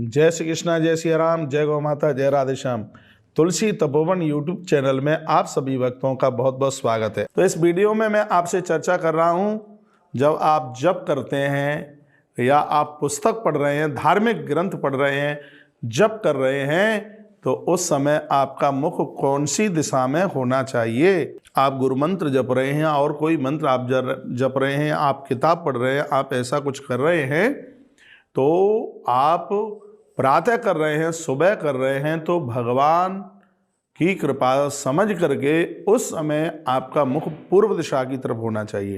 जय श्री कृष्णा, जय श्री राम, जय गौ माता, जय राधे श्याम। तुलसी तपोवन यूट्यूब चैनल में आप सभी भक्तों का बहुत बहुत स्वागत है। तो इस वीडियो में मैं आपसे चर्चा कर रहा हूँ, जब आप जप करते हैं या आप पुस्तक पढ़ रहे हैं, धार्मिक ग्रंथ पढ़ रहे हैं, जप कर रहे हैं, तो उस समय आपका मुख कौन सी दिशा में होना चाहिए। आप गुरु मंत्र जप रहे हैं और कोई मंत्र आप जप रहे हैं, आप किताब पढ़ रहे हैं, आप ऐसा कुछ कर रहे हैं, तो आप प्रातः कर रहे हैं, सुबह कर रहे हैं, तो भगवान की कृपा समझ करके उस समय आपका मुख पूर्व दिशा की तरफ होना चाहिए।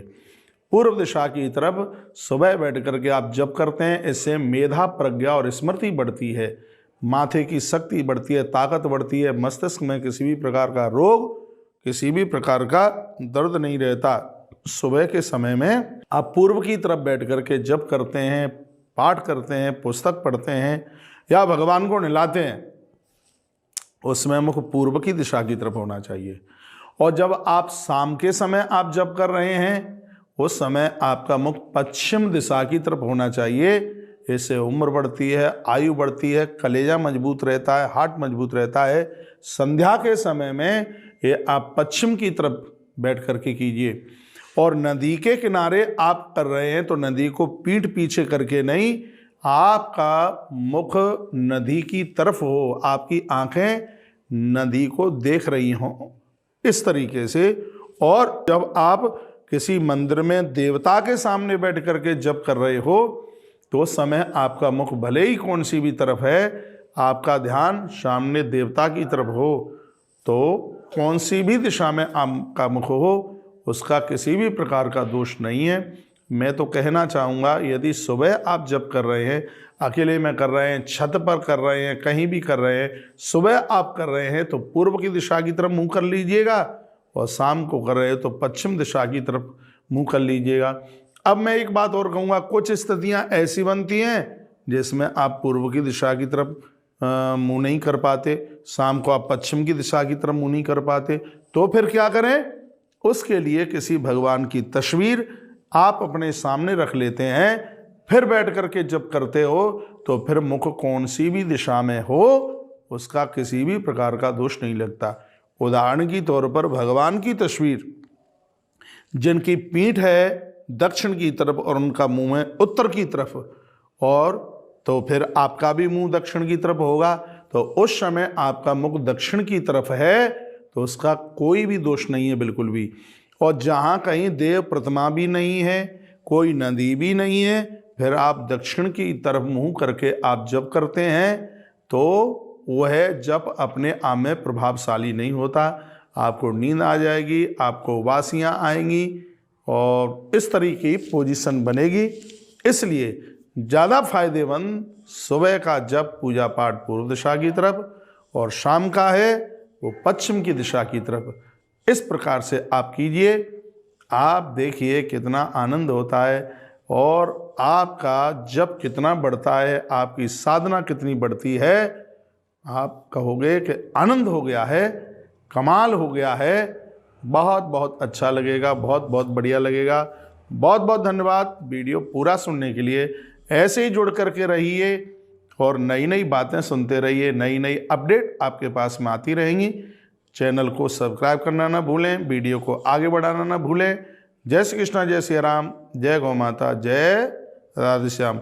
पूर्व दिशा की तरफ सुबह बैठ करके आप जप करते हैं। इससे मेधा, प्रज्ञा और स्मृति बढ़ती है, माथे की शक्ति बढ़ती है, ताकत बढ़ती है, मस्तिष्क में किसी भी प्रकार का रोग, किसी भी प्रकार का दर्द नहीं रहता। सुबह के समय में आप पूर्व की तरफ बैठ करके जप करते हैं, पाठ करते हैं, पुस्तक पढ़ते हैं या भगवान को निलाते हैं, उसमें मुख पूर्व की दिशा की तरफ होना चाहिए। और जब आप शाम के समय आप जप कर रहे हैं, उस समय आपका मुख पश्चिम दिशा की तरफ होना चाहिए। इससे उम्र बढ़ती है, आयु बढ़ती है, कलेजा मजबूत रहता है, हार्ट मजबूत रहता है। संध्या के समय में ये आप पश्चिम की तरफ बैठ करके कीजिए। और नदी के किनारे आप कर रहे हैं तो नदी को पीठ पीछे करके नहीं, आपका मुख नदी की तरफ हो, आपकी आंखें नदी को देख रही हों, इस तरीके से। और जब आप किसी मंदिर में देवता के सामने बैठ करके जप कर रहे हो, तो उस समय आपका मुख भले ही कौन सी भी तरफ है, आपका ध्यान सामने देवता की तरफ हो, तो कौन सी भी दिशा में आपका मुख हो, उसका किसी भी प्रकार का दोष नहीं है। मैं तो कहना चाहूँगा, यदि सुबह आप जप कर रहे हैं, अकेले में कर रहे हैं, छत पर कर रहे हैं, कहीं भी कर रहे हैं, सुबह आप कर रहे हैं तो पूर्व की दिशा की तरफ मुँह कर लीजिएगा, और शाम को कर रहे हैं तो पश्चिम दिशा की तरफ मुँह कर लीजिएगा। अब मैं एक बात और कहूँगा, कुछ स्थितियाँ ऐसी बनती हैं जिसमें आप पूर्व की दिशा की तरफ मुँह नहीं कर पाते, शाम को आप पश्चिम की दिशा की तरफ मुँह नहीं कर पाते, तो फिर क्या करें? उसके लिए किसी भगवान की तस्वीर आप अपने सामने रख लेते हैं, फिर बैठ करके जब करते हो तो फिर मुख कौन सी भी दिशा में हो, उसका किसी भी प्रकार का दोष नहीं लगता। उदाहरण के तौर पर भगवान की तस्वीर जिनकी पीठ है दक्षिण की तरफ और उनका मुंह है उत्तर की तरफ, और तो फिर आपका भी मुंह दक्षिण की तरफ होगा, तो उस समय आपका मुख दक्षिण की तरफ है तो उसका कोई भी दोष नहीं है, बिल्कुल भी। और जहाँ कहीं देव प्रतिमा भी नहीं है, कोई नदी भी नहीं है, फिर आप दक्षिण की तरफ मुंह करके आप जप करते हैं, तो वह जप अपने आप में प्रभावशाली नहीं होता। आपको नींद आ जाएगी, आपको वासियाँ आएंगी और इस तरीके की पोजीशन बनेगी। इसलिए ज़्यादा फायदेमंद सुबह का जप पूजा पाठ पूर्व दिशा की तरफ, और शाम का है वो पश्चिम की दिशा की तरफ। इस प्रकार से आप कीजिए, आप देखिए कितना आनंद होता है और आपका जप कितना बढ़ता है, आपकी साधना कितनी बढ़ती है। आप कहोगे कि आनंद हो गया है, कमाल हो गया है, बहुत बहुत अच्छा लगेगा, बहुत बहुत बढ़िया लगेगा। बहुत बहुत धन्यवाद वीडियो पूरा सुनने के लिए। ऐसे ही जुड़ करके रहिए और नई नई बातें सुनते रहिए, नई नई अपडेट आपके पास में आती रहेंगी। चैनल को सब्सक्राइब करना ना भूलें, वीडियो को आगे बढ़ाना ना भूलें। जय श्री कृष्णा, जय श्री राम, जय गौ माता, जय राधे श्याम।